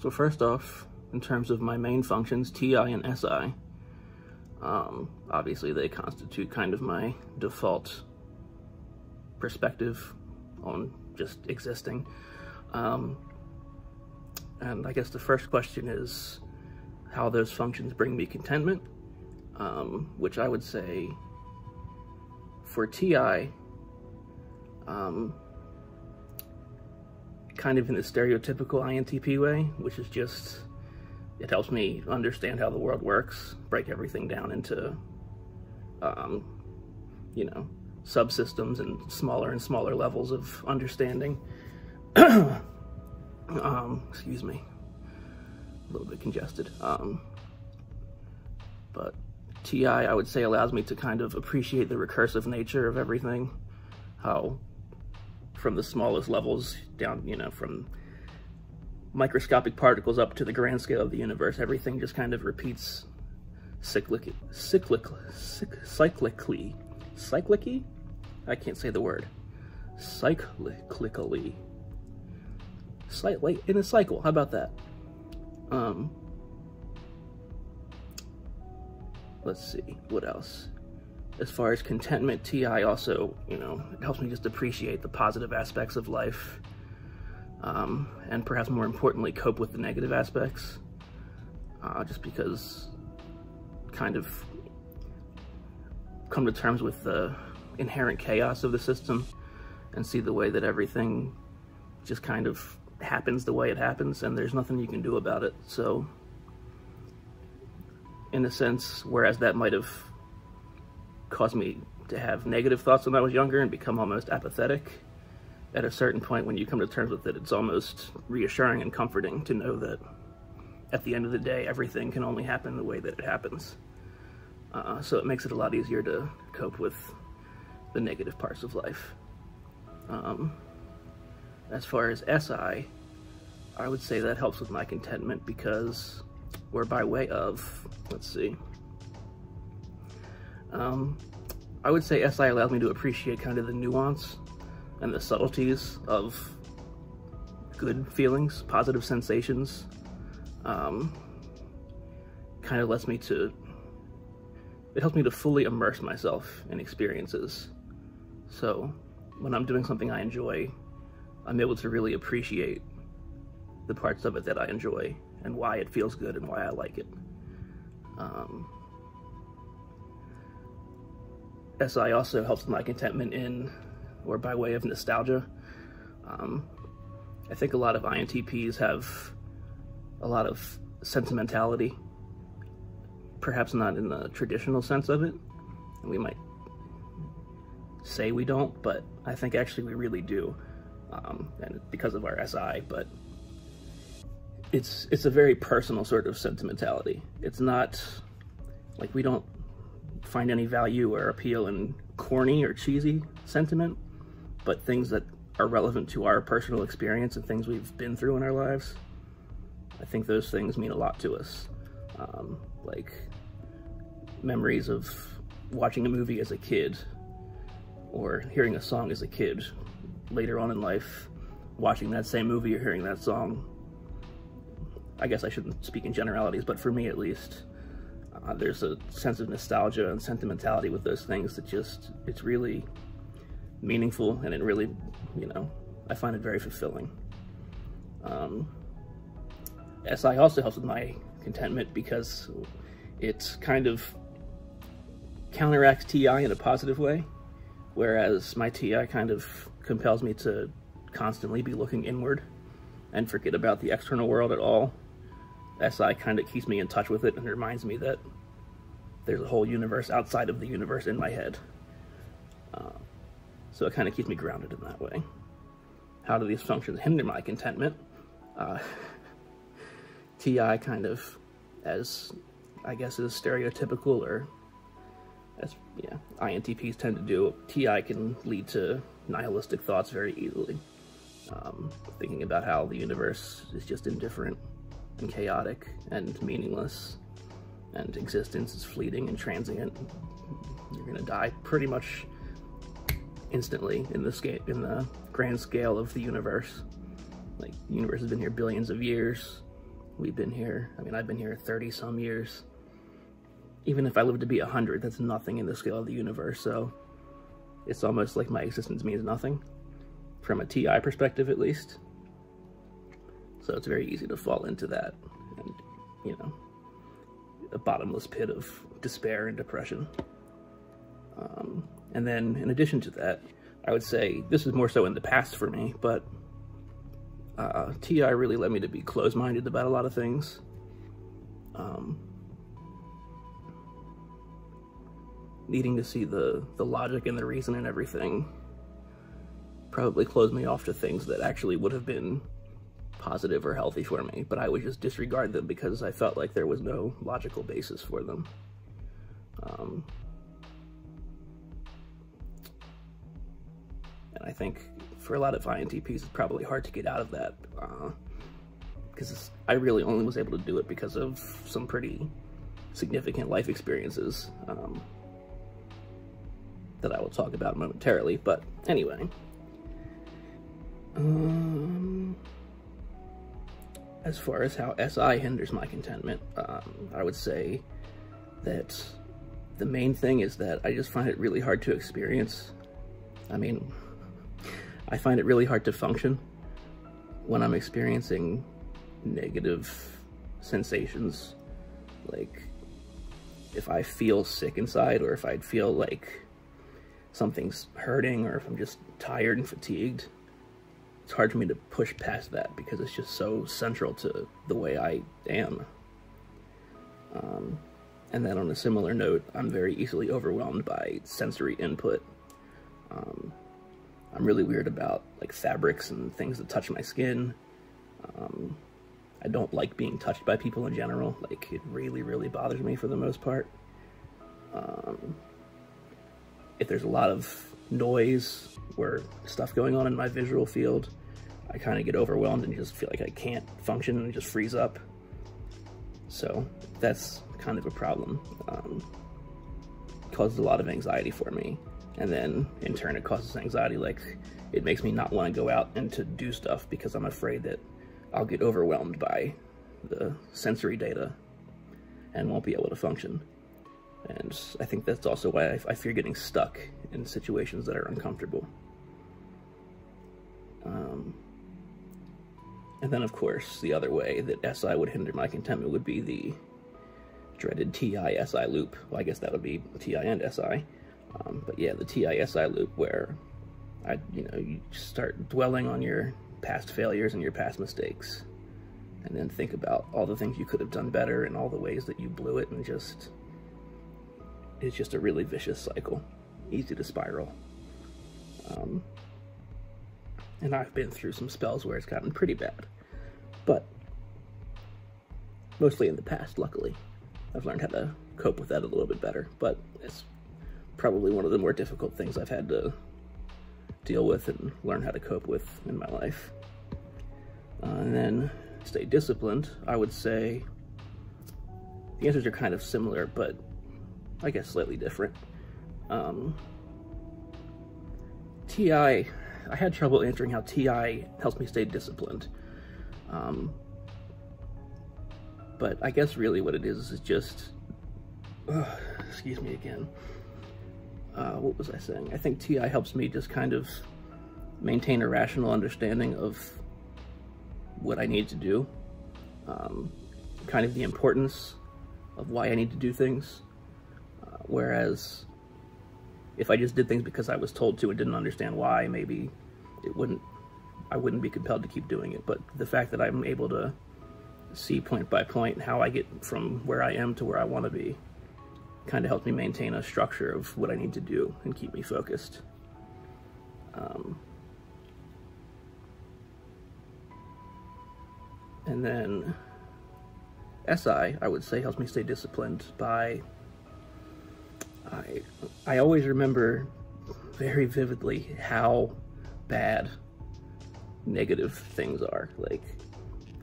So first off, in terms of my main functions, TI and SI, obviously they constitute kind of my default perspective on just existing. And I guess the first question is how those functions bring me contentment, which I would say for TI, kind of in the stereotypical INTP way, which is just, it helps me understand how the world works, break everything down into, you know, subsystems and smaller levels of understanding. Excuse me, a little bit congested. But TI, I would say, allows me to kind of appreciate the recursive nature of everything, how from the smallest levels down, you know, from microscopic particles up to the grand scale of the universe, everything just kind of repeats cyclically. I can't say the word. Cyclically. Slightly in a cycle. How about that? Let's see, what else? As far as contentment, TI also, you know, it helps me just appreciate the positive aspects of life, and perhaps more importantly, cope with the negative aspects, just because kind of come to terms with the inherent chaos of the system and see the way that everything just kind of happens the way it happens, and there's nothing you can do about it. So, in a sense, whereas that might have caused me to have negative thoughts when I was younger and become almost apathetic, at a certain point when you come to terms with it, it's almost reassuring and comforting to know that at the end of the day, everything can only happen the way that it happens. So it makes it a lot easier to cope with the negative parts of life. As far as SI, I would say that helps with my contentment because, or by way of, let's see, I would say SI allows me to appreciate kind of the nuance and the subtleties of good feelings, positive sensations. Kind of lets me to, it helps me to fully immerse myself in experiences. So when I'm doing something I enjoy, I'm able to really appreciate the parts of it that I enjoy and why it feels good and why I like it. SI also helps my contentment in, or by way of nostalgia. I think a lot of INTPs have a lot of sentimentality, perhaps not in the traditional sense of it. We might say we don't, but I think actually we really do, and because of our SI, but it's a very personal sort of sentimentality. It's not like we don't find any value or appeal in corny or cheesy sentiment, but things that are relevant to our personal experience and things we've been through in our lives. I think those things mean a lot to us. Like memories of watching a movie as a kid, or hearing a song as a kid later on in life, watching that same movie or hearing that song. I guess I shouldn't speak in generalities, but for me at least, there's a sense of nostalgia and sentimentality with those things that just, it's really meaningful, and it really, you know, I find it very fulfilling. SI also helps with my contentment because it kind of counteracts TI in a positive way, whereas my TI kind of compels me to constantly be looking inward and forget about the external world at all. SI kind of keeps me in touch with it and reminds me that there's a whole universe outside of the universe in my head. So it kind of keeps me grounded in that way. How do these functions hinder my contentment? TI kind of, as I guess is stereotypical, or as INTPs tend to do, TI can lead to nihilistic thoughts very easily. Thinking about how the universe is just indifferent and chaotic and meaningless, and existence is fleeting and transient. You're gonna die pretty much instantly in the grand scale of the universe. Like, the universe has been here billions of years. we've been here. I mean, I've been here 30 some years. Even if I live to be 100, that's nothing in the scale of the universe, so it's almost like my existence means nothing, from a TI perspective at least. So it's very easy to fall into that, and, you know, a bottomless pit of despair and depression. And then, in addition to that, I would say, this is more so in the past for me, but TI really led me to be closed-minded about a lot of things. Needing to see the logic and the reason and everything probably closed me off to things that actually would have been positive or healthy for me, but I would just disregard them because I felt like there was no logical basis for them. And I think for a lot of INTPs, it's probably hard to get out of that, because I really only was able to do it because of some pretty significant life experiences that I will talk about momentarily. But anyway, as far as how SI hinders my contentment, I would say that the main thing is that I just find it really hard to experience. I mean, I find it really hard to function when I'm experiencing negative sensations. Like, if I feel sick inside, or if I feel like something's hurting, or if I'm just tired and fatigued, it's hard for me to push past that because it's just so central to the way I am. And then on a similar note, I'm very easily overwhelmed by sensory input. I'm really weird about like fabrics and things that touch my skin. I don't like being touched by people in general. Like, it really, really bothers me for the most part. If there's a lot of noise or stuff going on in my visual field, I kind of get overwhelmed and just feel like I can't function and just freeze up. So that's kind of a problem. It causes a lot of anxiety for me. And then, in turn, it causes anxiety. Like, it makes me not want to go out and to do stuff because I'm afraid that I'll get overwhelmed by the sensory data and won't be able to function. And I think that's also why I fear getting stuck in situations that are uncomfortable. And then, of course, the other way that SI would hinder my contentment would be the dreaded TI-SI loop. Well, I guess that would be TI and SI. But yeah, the TI-SI loop, where you start dwelling on your past failures and your past mistakes, and then think about all the things you could have done better and all the ways that you blew it, and it's just a really vicious cycle, easy to spiral. And I've been through some spells where it's gotten pretty bad, but mostly in the past, luckily. I've learned how to cope with that a little bit better, but it's probably one of the more difficult things I've had to deal with and learn how to cope with in my life. And then stay disciplined, I would say the answers are kind of similar, but I guess slightly different. TI, I had trouble answering how TI helps me stay disciplined. But I guess really what it is just, excuse me again. What was I saying? I think TI helps me just kind of maintain a rational understanding of what I need to do, kind of the importance of why I need to do things, whereas if I just did things because I was told to and didn't understand why, maybe I wouldn't be compelled to keep doing it. But the fact that I'm able to see point by point how I get from where I am to where I want to be kind of helps me maintain a structure of what I need to do and keep me focused. And then SI, I would say, helps me stay disciplined by, I always remember very vividly how bad negative things are, like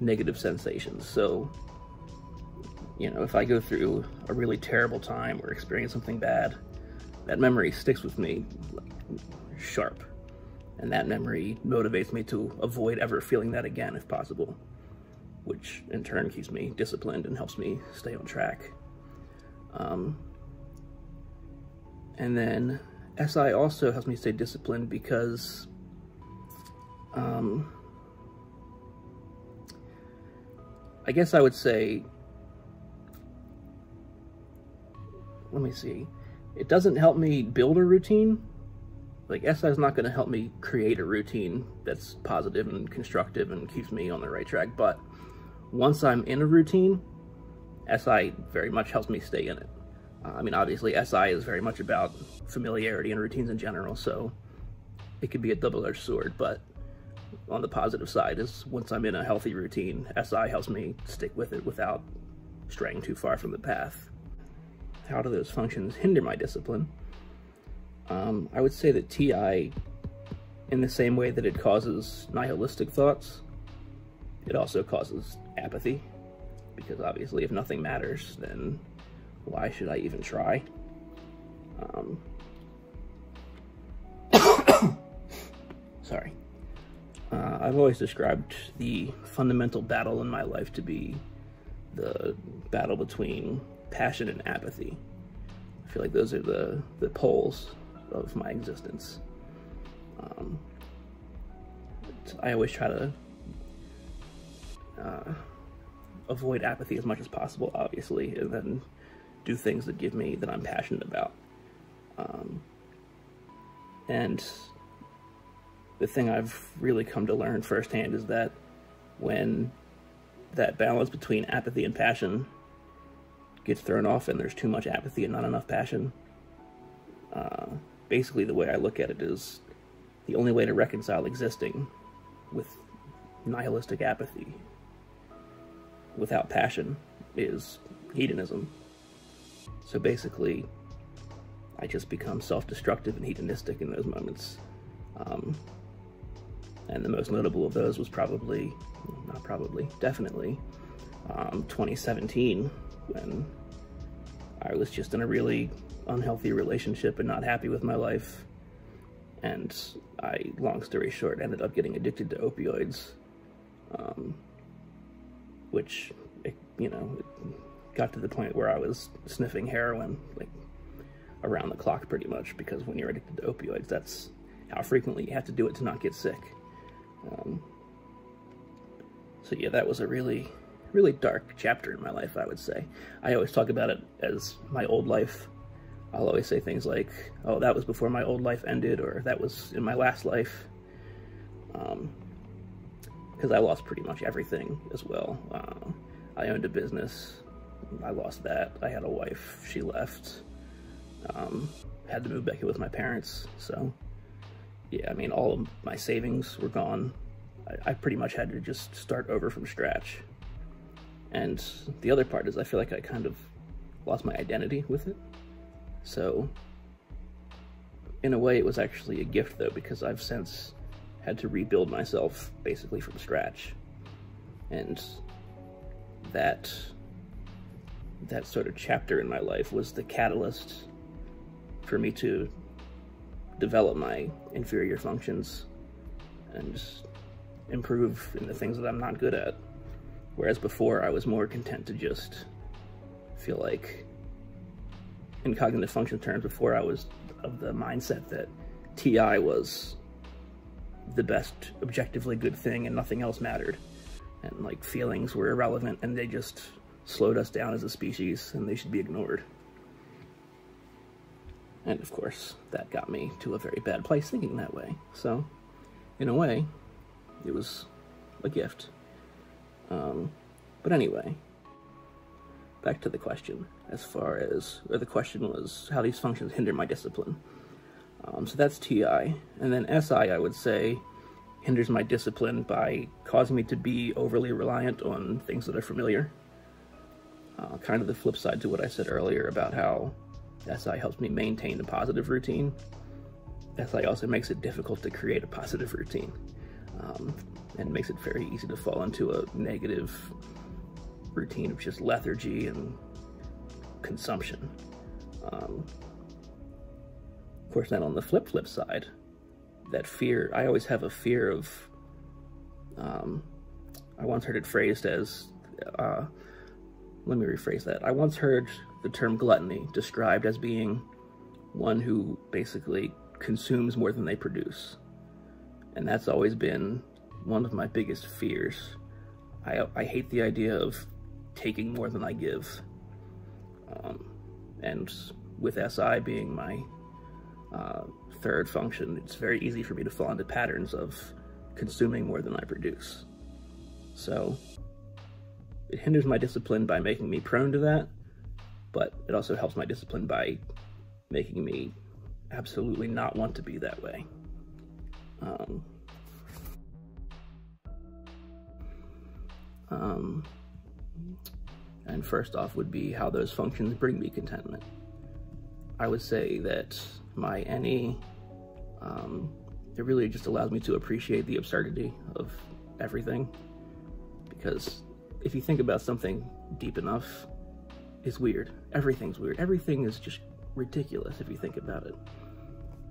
negative sensations. So, if I go through a really terrible time or experience something bad, that memory sticks with me like sharp. And that memory motivates me to avoid ever feeling that again if possible. which in turn keeps me disciplined and helps me stay on track. And then SI also helps me stay disciplined because I guess I would say, let me see, it doesn't help me build a routine. Like, SI is not going to help me create a routine that's positive and constructive and keeps me on the right track, but once I'm in a routine, SI very much helps me stay in it. I mean, obviously, SI is very much about familiarity and routines in general, so it could be a double-edged sword, but on the positive side is once I'm in a healthy routine, SI helps me stick with it without straying too far from the path. How do those functions hinder my discipline? I would say that TI, in the same way that it causes nihilistic thoughts, it also causes apathy, because obviously if nothing matters, then why should I even try? Sorry. I've always described the fundamental battle in my life to be the battle between passion and apathy. I feel like those are the poles of my existence. I always try to avoid apathy as much as possible, obviously, and then do things that I'm passionate about. And the thing I've really come to learn firsthand is that when that balance between apathy and passion gets thrown off and there's too much apathy and not enough passion, basically the way I look at it is the only way to reconcile existing with nihilistic apathy without passion is hedonism. So basically, I just become self-destructive and hedonistic in those moments. And the most notable of those was definitely 2017, when I was just in a really unhealthy relationship and not happy with my life. And I, long story short, ended up getting addicted to opioids, which, it got to the point where I was sniffing heroin, like, around the clock pretty much, because when you're addicted to opioids, that's how frequently you have to do it to not get sick. So yeah, that was a really, really dark chapter in my life, I would say. I always talk about it as my old life. I'll always say things like, oh, that was before my old life ended, or that was in my last life. Because I lost pretty much everything as well. I owned a business, I lost that. I had a wife, she left. Had to move back in with my parents, so yeah, I mean, all of my savings were gone. I pretty much had to just start over from scratch. And the other part is I feel like I kind of lost my identity with it. So in a way it was actually a gift though, because I've since had to rebuild myself basically from scratch. And that sort of chapter in my life was the catalyst for me to develop my inferior functions and improve in the things that I'm not good at. Whereas before I was more content to just feel like, in cognitive function terms, before I was of the mindset that TI was the best objectively good thing and nothing else mattered. And like feelings were irrelevant and they just slowed us down as a species and they should be ignored. And of course, that got me to a very bad place thinking that way. So, in a way, it was a gift. But anyway, back to the question. The question was how these functions hinder my discipline. So that's TI. And then SI, I would say, hinders my discipline by causing me to be overly reliant on things that are familiar. Kind of the flip side to what I said earlier about how SI helps me maintain a positive routine. SI also makes it difficult to create a positive routine, and makes it very easy to fall into a negative routine of just lethargy and consumption. Of course, then on the flip side, that fear, I always have a fear of, I once heard it phrased as, let me rephrase that. I once heard the term gluttony described as being one who basically consumes more than they produce. And that's always been one of my biggest fears. I hate the idea of taking more than I give. And with SI being my third function, it's very easy for me to fall into patterns of consuming more than I produce. So it hinders my discipline by making me prone to that, but it also helps my discipline by making me absolutely not want to be that way. And first off would be how those functions bring me contentment. I would say that my NE, it really just allows me to appreciate the absurdity of everything, because if you think about something deep enough, it's weird. Everything's weird. Everything is just ridiculous if you think about it.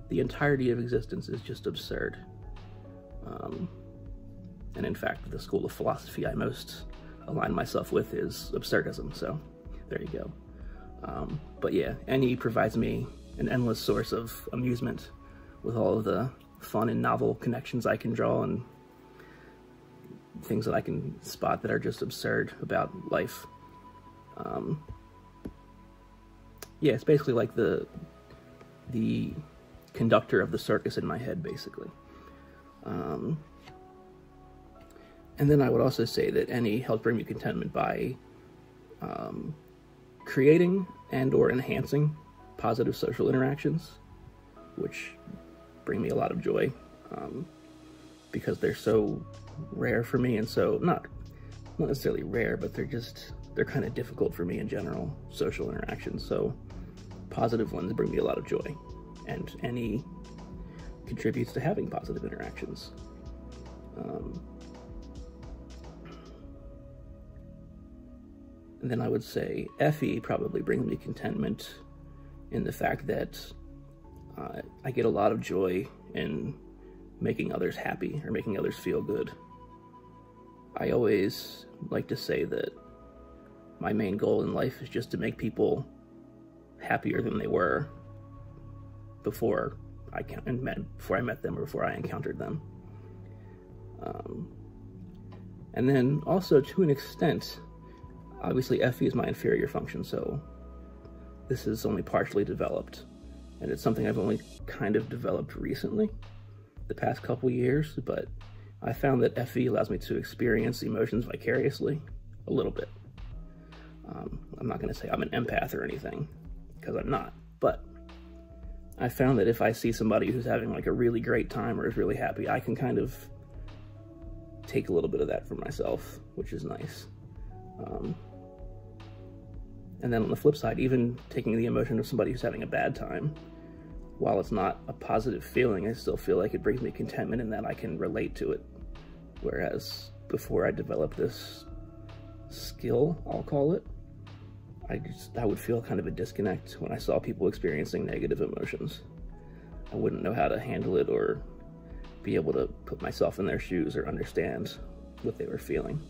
The entirety of existence is just absurd. And in fact, the school of philosophy I most align myself with is absurdism, so there you go. But yeah, NE provides me an endless source of amusement with all of the fun and novel connections I can draw and things that I can spot that are just absurd about life. Yeah, it's basically like the conductor of the circus in my head, basically. And then I would also say that NE helps bring me contentment by creating and or enhancing positive social interactions, which bring me a lot of joy, because they're so rare for me, and so not necessarily rare, but they're kind of difficult for me in general, social interactions. So positive ones bring me a lot of joy, and NE contributes to having positive interactions. And then I would say FE probably brings me contentment in the fact that I get a lot of joy in making others happy or making others feel good. I always like to say that my main goal in life is just to make people happier than they were before I met them or before I encountered them. And then also, to an extent, obviously FE is my inferior function, so this is only partially developed, and it's something I've only kind of developed recently, the past couple years, but I found that FE allows me to experience emotions vicariously a little bit. I'm not going to say I'm an empath or anything, because I'm not, but I found that if I see somebody who's having like a really great time or is really happy, I can kind of take a little bit of that for myself, which is nice. And then on the flip side, even taking the emotion of somebody who's having a bad time, while it's not a positive feeling, I still feel like it brings me contentment in that I can relate to it. Whereas before I developed this skill, I'll call it, I would feel kind of a disconnect when I saw people experiencing negative emotions. I wouldn't know how to handle it or be able to put myself in their shoes or understand what they were feeling.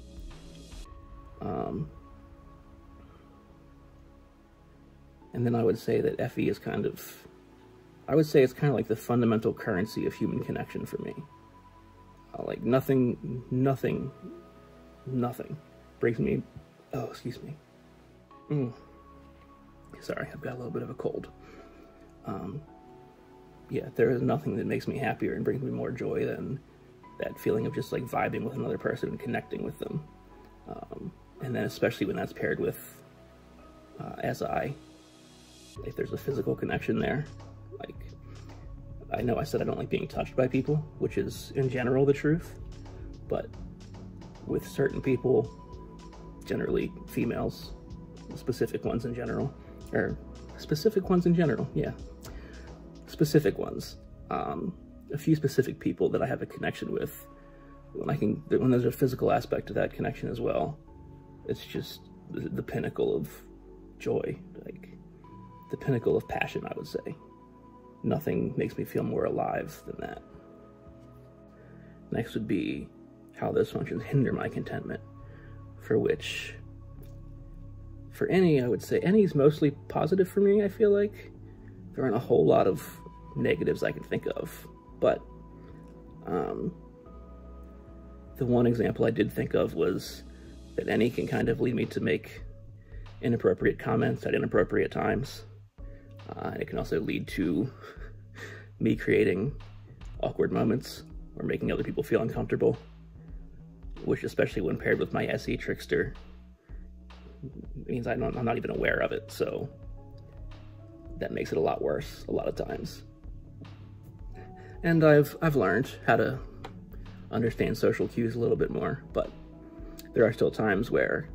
And then I would say that FE is kind of, it's kind of like the fundamental currency of human connection for me. Like nothing brings me, oh, excuse me. Sorry, I've got a little bit of a cold. Yeah, there is nothing that makes me happier and brings me more joy than that feeling of just like vibing with another person and connecting with them. And then especially when that's paired with SI, if there's a physical connection there. Like, I know I said I don't like being touched by people, which is in general the truth, but with certain people, generally females, specific ones in general, yeah, specific ones, a few specific people that I have a connection with, when there's a physical aspect to that connection as well, it's just the pinnacle of joy, like the pinnacle of passion, I would say. Nothing makes me feel more alive than that. Next would be how those functions hinder my contentment, for which, for any, I would say any is mostly positive for me, I feel like. There aren't a whole lot of negatives I can think of, but the one example I did think of was that any can kind of lead me to make inappropriate comments at inappropriate times. It can also lead to me creating awkward moments or making other people feel uncomfortable, which, especially when paired with my SE trickster, means I'm not even aware of it, so that makes it a lot worse a lot of times. And I've learned how to understand social cues a little bit more, but there are still times where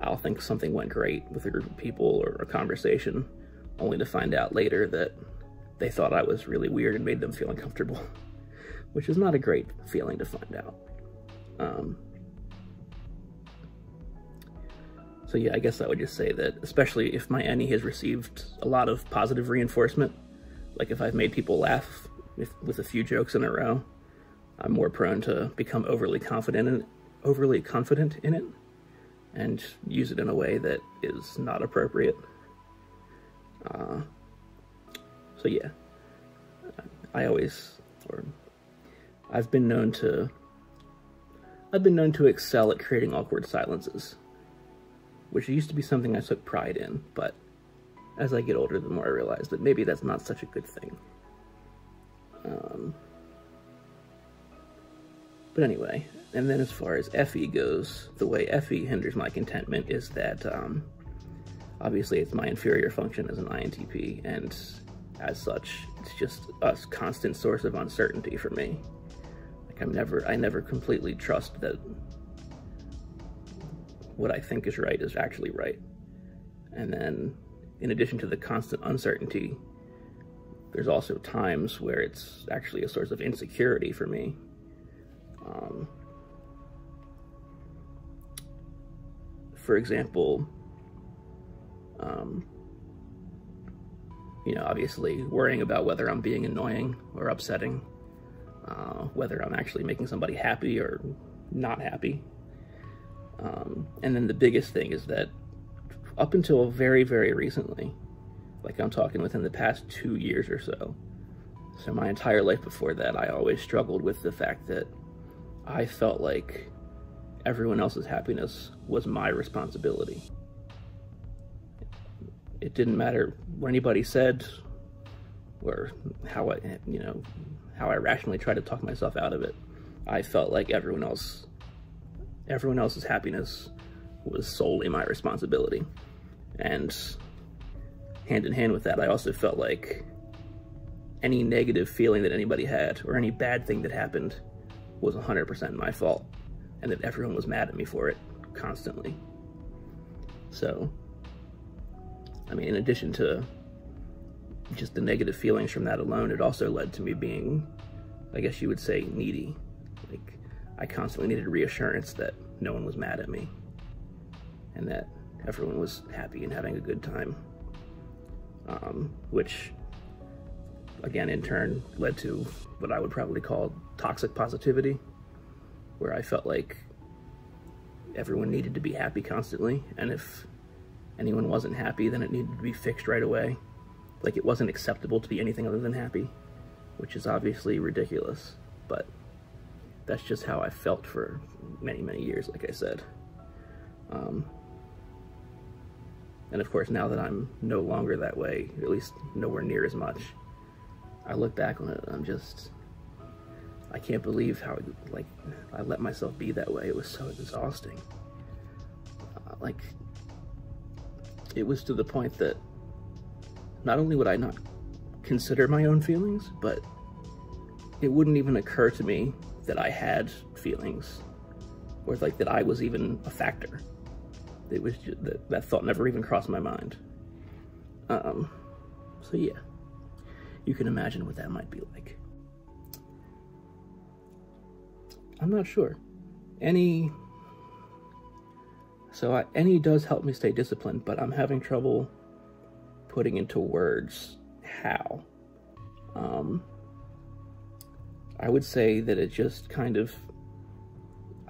I'll think something went great with a group of people or a conversation, only to find out later that they thought I was really weird and made them feel uncomfortable, which is not a great feeling to find out. So yeah, I guess I would just say that, especially if my NE has received a lot of positive reinforcement, like if I've made people laugh with a few jokes in a row, I'm more prone to become overly confident in it and use it in a way that is not appropriate. So yeah, I've been known to excel at creating awkward silences, which used to be something I took pride in, but as I get older, the more I realize that maybe that's not such a good thing. But anyway, and then as far as FE goes, the way FE hinders my contentment is that, obviously it's my inferior function as an INTP, and as such, it's just a constant source of uncertainty for me. Like I never completely trust that what I think is right is actually right. And then, in addition to the constant uncertainty, there's also times where it's actually a source of insecurity for me. For example, you know, obviously worrying about whether I'm being annoying or upsetting, whether I'm actually making somebody happy or not happy. And then the biggest thing is that up until very, very recently, like I'm talking within the past 2 years or so, so my entire life before that, I always struggled with the fact that I felt like everyone else's happiness was my responsibility. It didn't matter what anybody said or how I rationally tried to talk myself out of it. I felt like everyone else's happiness was solely my responsibility. And hand in hand with that, I also felt like any negative feeling that anybody had or any bad thing that happened was 100% my fault, and that everyone was mad at me for it constantly. So, I mean, in addition to just the negative feelings from that alone, it also led to me being, I guess you would say, needy. Like, I constantly needed reassurance that no one was mad at me and that everyone was happy and having a good time, which, again, in turn led to what I would probably call toxic positivity, where I felt like everyone needed to be happy constantly, and if anyone wasn't happy, then it needed to be fixed right away. Like, it wasn't acceptable to be anything other than happy, which is obviously ridiculous, but that's just how I felt for many, many years, like I said. And of course, now that I'm no longer that way, at least nowhere near as much, I look back on it and I can't believe how, like, I let myself be that way. It was so exhausting. Like, it was to the point that not only would I not consider my own feelings, but it wouldn't even occur to me that I had feelings, or like that I was even a factor. It was just, that thought never even crossed my mind. So yeah, you can imagine what that might be like. I'm not sure. NE does help me stay disciplined, but I'm having trouble putting into words how. I would say that it just kind of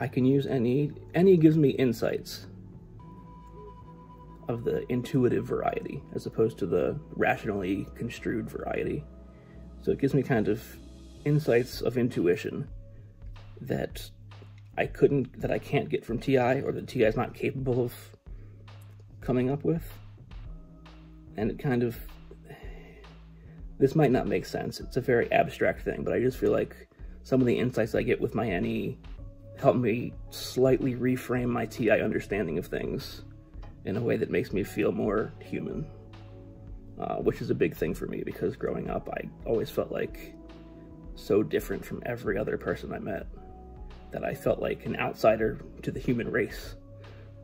I can use any. Any gives me insights of the intuitive variety as opposed to the rationally construed variety. So it gives me kind of insights of intuition that I can't get from TI, or that TI is not capable of coming up with. And it kind of, this might not make sense. It's a very abstract thing, but I just feel like some of the insights I get with my NE help me slightly reframe my TI understanding of things in a way that makes me feel more human, which is a big thing for me, because growing up I always felt like so different from every other person I met that I felt like an outsider to the human race.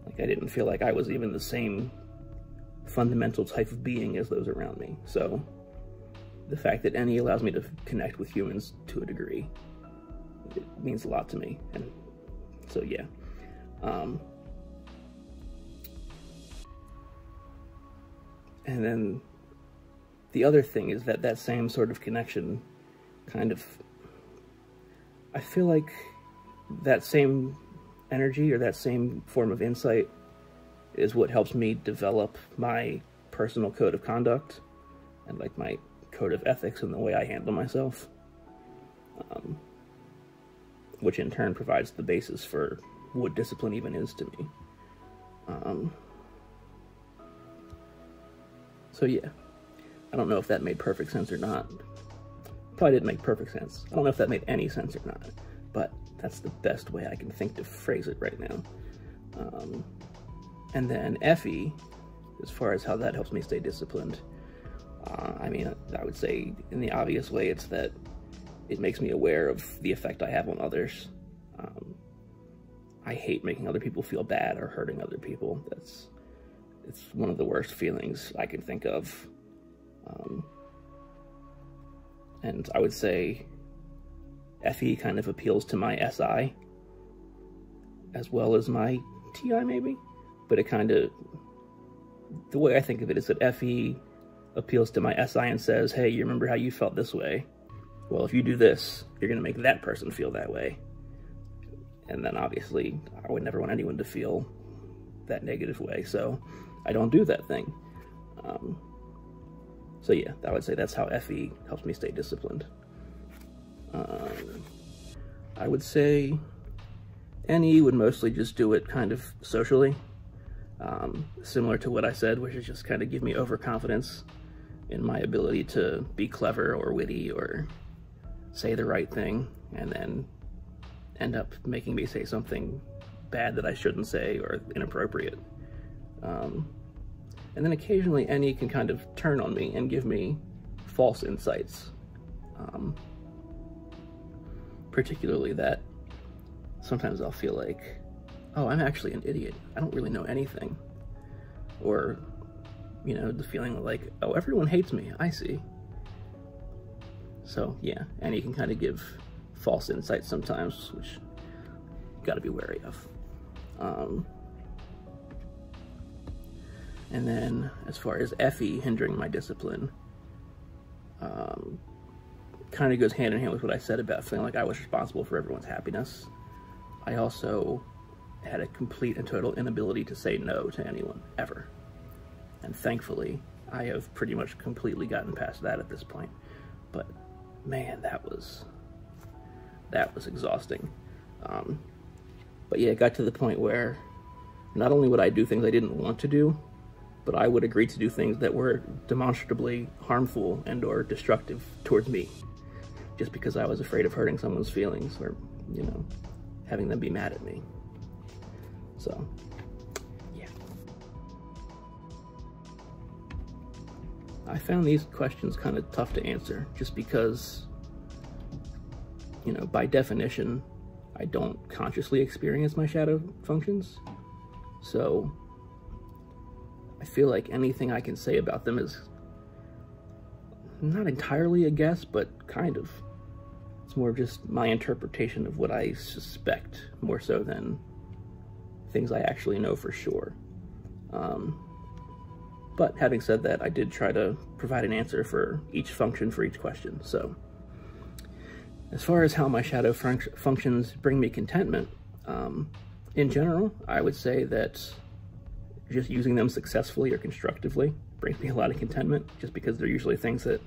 Like I didn't feel like I was even the same fundamental type of being as those around me. So the fact that NE allows me to connect with humans to a degree, it means a lot to me. And so yeah. And then the other thing is that that same sort of connection kind of, I feel like that same energy or that same form of insight is what helps me develop my personal code of conduct and like my code of ethics and the way I handle myself, which in turn provides the basis for what discipline even is to me. So yeah, I don't know if that made perfect sense or not. Probably didn't make perfect sense. I don't know if that made any sense or not, but that's the best way I can think to phrase it right now. And then FE, as far as how that helps me stay disciplined, I mean, I would say in the obvious way, it's that it makes me aware of the effect I have on others. I hate making other people feel bad or hurting other people. It's one of the worst feelings I can think of. And I would say FE kind of appeals to my SI as well as my TI maybe, but it kind of, the way I think of it is that FE appeals to my SI and says, hey, you remember how you felt this way? Well, if you do this, you're going to make that person feel that way. And then obviously I would never want anyone to feel that negative way, so I don't do that thing. So yeah, I would say that's how FE helps me stay disciplined. I would say NE would mostly just do it kind of socially, similar to what I said, which is just kind of give me overconfidence in my ability to be clever or witty or say the right thing, and then end up making me say something bad that I shouldn't say or inappropriate. And then occasionally NE can kind of turn on me and give me false insights. Particularly that sometimes I'll feel like, oh, I'm actually an idiot. I don't really know anything. Or, you know, the feeling like, oh, everyone hates me. I see. So yeah, NE can kind of give false insights sometimes, which you gotta be wary of. And then as far as FE hindering my discipline, kind of goes hand in hand with what I said about feeling like I was responsible for everyone's happiness. I also had a complete and total inability to say no to anyone, ever. And thankfully, I have pretty much completely gotten past that at this point. But man, that was exhausting. But yeah, it got to the point where not only would I do things I didn't want to do, but I would agree to do things that were demonstrably harmful and or destructive towards me, just because I was afraid of hurting someone's feelings or, you know, having them be mad at me. So, yeah. I found these questions kind of tough to answer, just because, you know, by definition, I don't consciously experience my shadow functions. So I feel like anything I can say about them is not entirely a guess, but kind of. It's more just my interpretation of what I suspect, more so than things I actually know for sure. But having said that, I did try to provide an answer for each function for each question. So as far as how my shadow functions bring me contentment, In general, I would say that just using them successfully or constructively brings me a lot of contentment, just because they're usually things that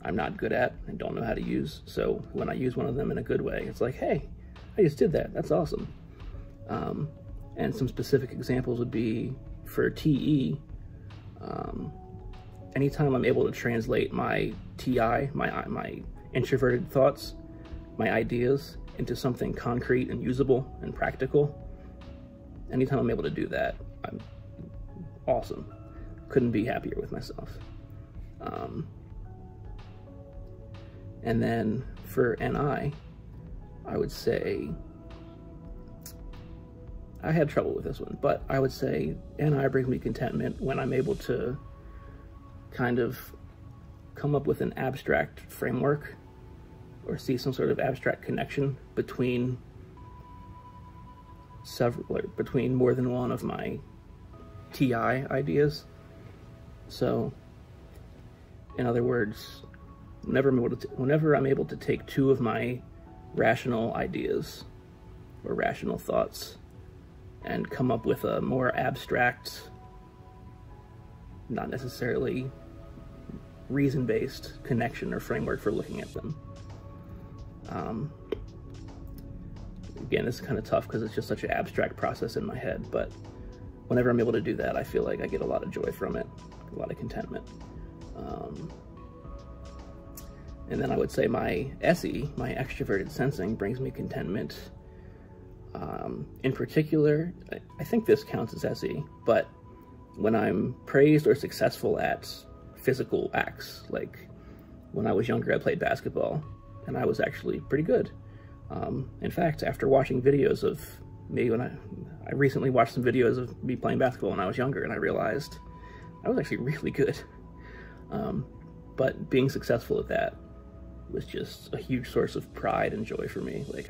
I'm not good at and don't know how to use. So when I use one of them in a good way, it's like, hey, I just did that. That's awesome. And some specific examples would be for TE. Anytime I'm able to translate my TI, my introverted thoughts, my ideas, into something concrete and usable and practical, anytime I'm able to do that, I'm awesome. Couldn't be happier with myself. And then for NI, I would say, I had trouble with this one, but I would say NI brings me contentment when I'm able to kind of come up with an abstract framework or see some sort of abstract connection between between more than one of my TI ideas. So, in other words, whenever I'm able to take two of my rational ideas or rational thoughts and come up with a more abstract, not necessarily reason-based connection or framework for looking at them. Again, this is kind of tough because it's just such an abstract process in my head, but whenever I'm able to do that, I feel like I get a lot of joy from it, a lot of contentment. And then I would say my SE, my Extraverted Sensing, brings me contentment. In particular, I think this counts as SE, but when I'm praised or successful at physical acts, like when I was younger, I played basketball, and I was actually pretty good. In fact, after watching videos of me, I recently watched some videos of me playing basketball when I was younger, and I realized I was actually really good. But being successful at that was just a huge source of pride and joy for me. Like,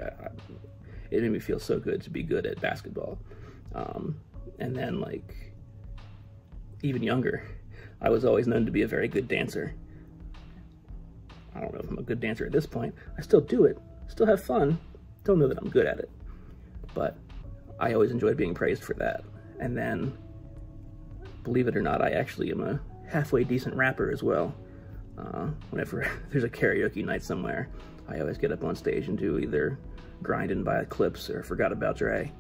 it made me feel so good to be good at basketball. And then, like, even younger, I was always known to be a very good dancer. I don't know if I'm a good dancer at this point. I still do it, still have fun, don't know that I'm good at it. But I always enjoyed being praised for that. And then, believe it or not, I actually am a halfway decent rapper as well. Whenever there's a karaoke night somewhere, I always get up on stage and do either Grindin' by Eclipse or Forgot About Dre.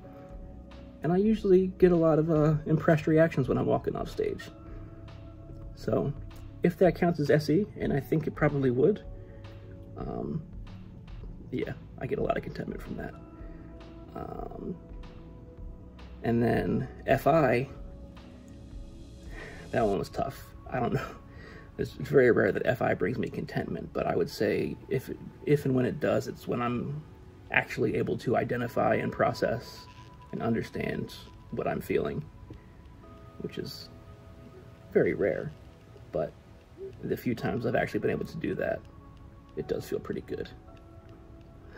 And I usually get a lot of impressed reactions when I'm walking off stage. So, if that counts as SE, and I think it probably would, yeah, I get a lot of contentment from that. And then FI, that one was tough. I don't know. It's very rare that FI brings me contentment, but I would say if and when it does, it's when I'm actually able to identify and process and understand what I'm feeling, which is very rare. But the few times I've actually been able to do that, it does feel pretty good.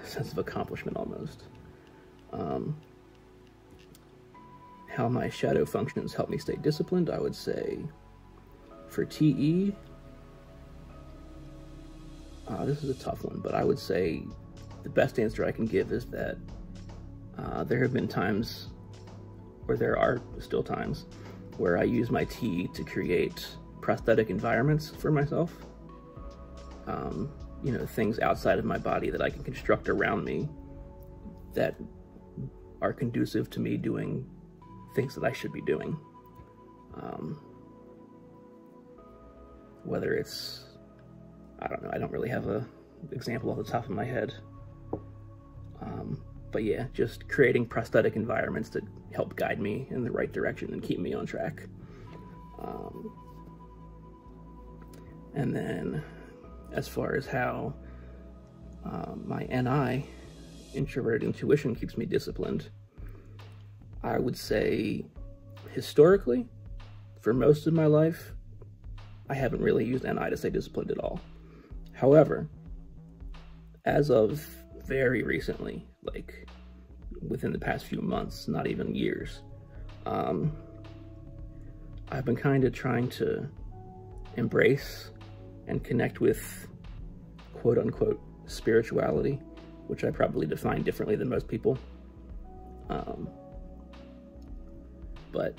A sense of accomplishment almost. How my shadow functions help me stay disciplined, I would say for TE, this is a tough one, but I would say the best answer I can give is that there have been times, or there are still times, where I use my TE to create prosthetic environments for myself. You know, things outside of my body that I can construct around me that are conducive to me doing things that I should be doing. Whether it's, I don't know, I don't really have an example off the top of my head. But yeah, just creating prosthetic environments that help guide me in the right direction and keep me on track. And then, as far as how my NI, Introverted Intuition, keeps me disciplined, I would say, historically, for most of my life, I haven't really used NI to stay disciplined at all. However, as of very recently, like within the past few months, not even years, I've been kind of trying to embrace and connect with quote-unquote spirituality, which I probably define differently than most people. But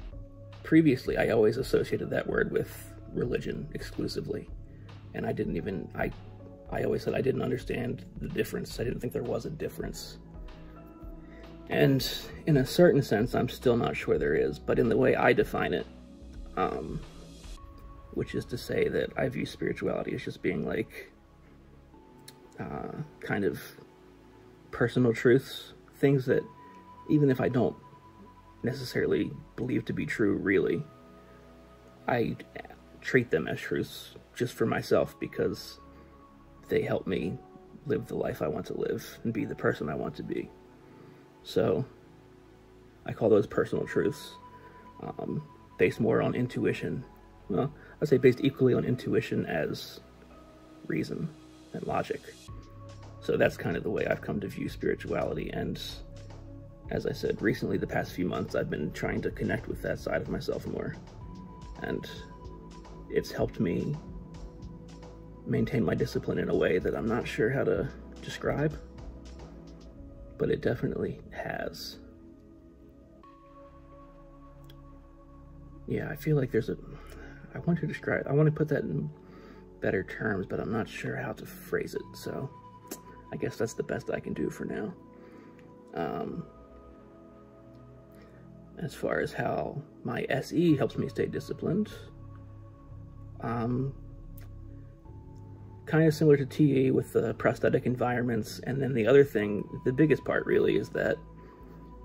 previously, I always associated that word with religion exclusively, and I always said I didn't understand the difference. I didn't think there was a difference. And in a certain sense, I'm still not sure there is, but in the way I define it, which is to say that I view spirituality as just being like kind of personal truths, things that even if I don't necessarily believe to be true really, I treat them as truths just for myself because they help me live the life I want to live and be the person I want to be. So I call those personal truths, based more on intuition. Well, I'd say based equally on intuition as reason and logic. So that's kind of the way I've come to view spirituality. And as I said, recently, the past few months, I've been trying to connect with that side of myself more. And it's helped me maintain my discipline in a way that I'm not sure how to describe, but it definitely has. Yeah, I feel like I want to put that in better terms, but I'm not sure how to phrase it, so I guess that's the best I can do for now. As far as how my SE helps me stay disciplined, kind of similar to TE with the prosthetic environments, and then the other thing, the biggest part really, is that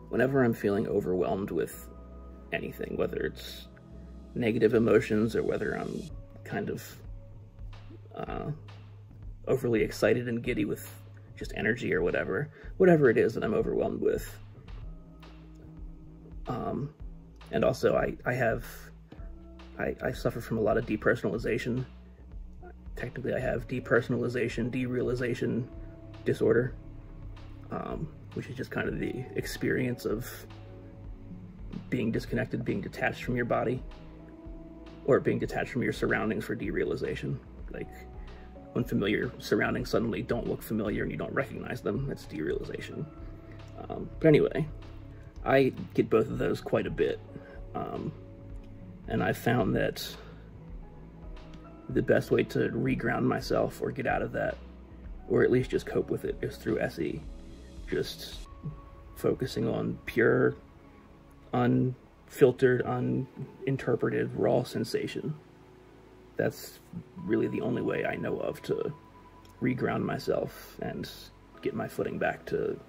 whenever I'm feeling overwhelmed with anything, whether it's negative emotions or whether I'm kind of overly excited and giddy with just energy or whatever it is that I'm overwhelmed with. And also I suffer from a lot of depersonalization. Technically I have depersonalization, derealization disorder, which is just kind of the experience of being disconnected, being detached from your body, or being detached from your surroundings for derealization. Like when familiar surroundings suddenly don't look familiar and you don't recognize them, that's derealization. But anyway, I get both of those quite a bit, and I found that the best way to reground myself or get out of that, or at least just cope with it, is through SE. Just focusing on pure, unfiltered, uninterpreted, raw sensation. That's really the only way I know of to reground myself and get my footing back to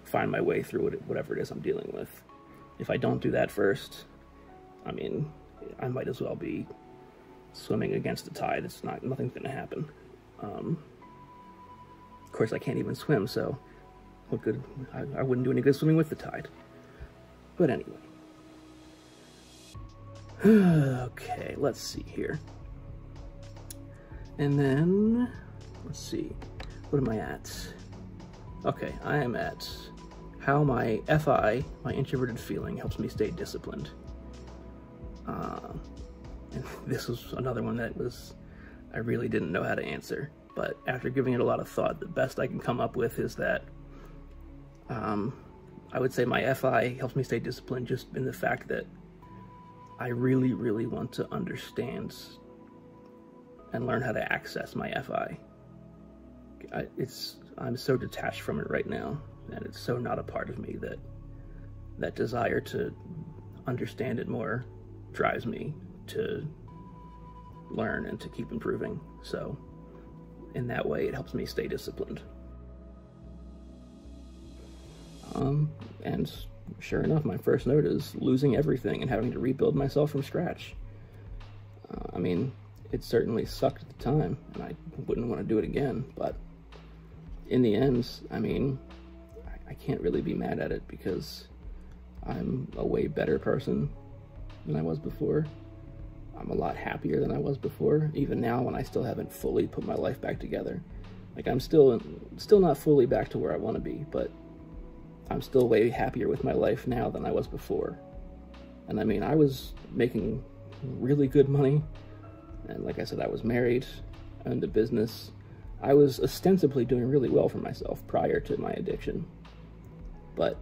find my way through whatever it is I'm dealing with. If I don't do that first, I mean, I might as well be swimming against the tide. Nothing's gonna happen. Of course, I can't even swim, so what good? I wouldn't do any good swimming with the tide. But anyway. Okay, let's see here. And then, let's see, what am I at? Okay, I am at how my FI, my introverted feeling, helps me stay disciplined. And this was another one that I really didn't know how to answer. But after giving it a lot of thought, the best I can come up with is that I would say my FI helps me stay disciplined just in the fact that I really, really want to understand and learn how to access my FI. I'm so detached from it right now, and it's so not a part of me that desire to understand it more drives me to learn and to keep improving. So in that way, it helps me stay disciplined. And sure enough, my first note is losing everything and having to rebuild myself from scratch. I mean, it certainly sucked at the time, and I wouldn't want to do it again, but in the end, I mean, I can't really be mad at it because I'm a way better person than I was before. I'm a lot happier than I was before, even now when I still haven't fully put my life back together. Like, I'm still not fully back to where I want to be, but I'm still way happier with my life now than I was before. And I mean, I was making really good money, and like I said, I was married, owned a business. I was ostensibly doing really well for myself prior to my addiction. But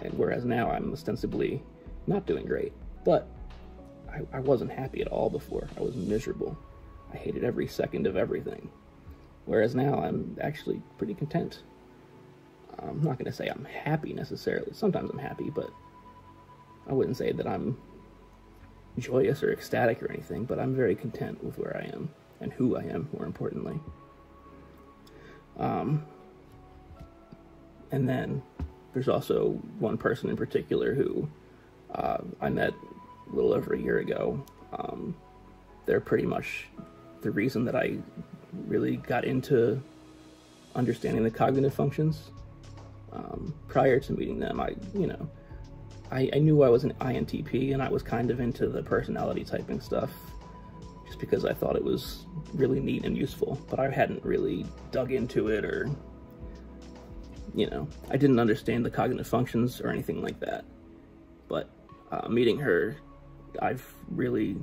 And whereas now I'm ostensibly not doing great, but I wasn't happy at all before. I was miserable. I hated every second of everything. Whereas now I'm actually pretty content. I'm not going to say I'm happy necessarily. Sometimes I'm happy, but I wouldn't say that I'm joyous or ecstatic or anything, but I'm very content with where I am and who I am, more importantly. And then there's also one person in particular who I met a little over a year ago. They're pretty much the reason that I really got into understanding the cognitive functions. Prior to meeting them, I knew I was an INTP, and I was kind of into the personality typing stuff just because I thought it was really neat and useful, but I hadn't really dug into it, or, I didn't understand the cognitive functions or anything like that. But meeting her, I've really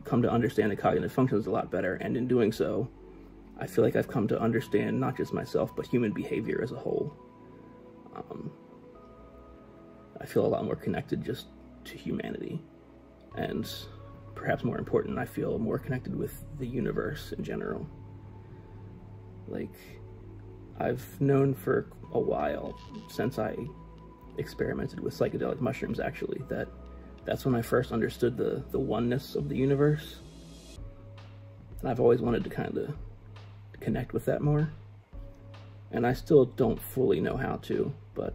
come to understand the cognitive functions a lot better, and in doing so, I feel like I've come to understand not just myself, but human behavior as a whole. I feel a lot more connected just to humanity, and perhaps more important, I feel more connected with the universe in general. Like, I've known for a while, since I experimented with psychedelic mushrooms actually, that's when I first understood the oneness of the universe. And I've always wanted to kind of connect with that more. And I still don't fully know how to, but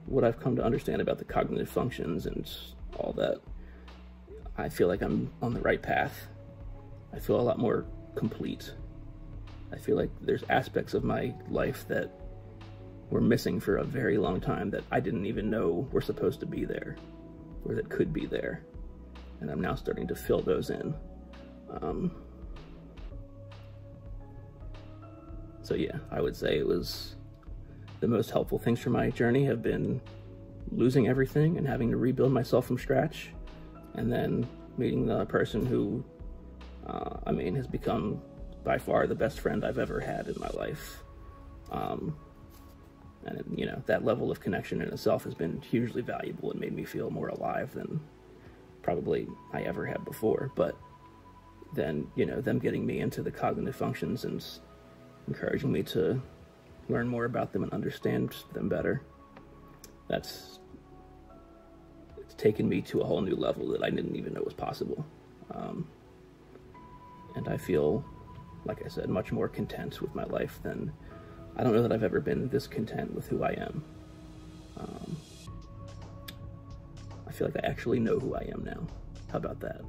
what I've come to understand about the cognitive functions and all that, I feel like I'm on the right path. I feel a lot more complete. I feel like there's aspects of my life that were missing for a very long time that I didn't even know were supposed to be there, or that could be there. And I'm now starting to fill those in. So yeah, I would say it was the most helpful things for my journey have been losing everything and having to rebuild myself from scratch, and then meeting the person who, has become by far the best friend I've ever had in my life. And that level of connection in itself has been hugely valuable and made me feel more alive than probably I ever had before. But then, them getting me into the cognitive functions and encouraging me to learn more about them and understand them better, it's taken me to a whole new level that I didn't even know was possible. And I feel, like I said, much more content with my life than, I don't know that I've ever been this content with who I am. I feel like I actually know who I am now. How about that?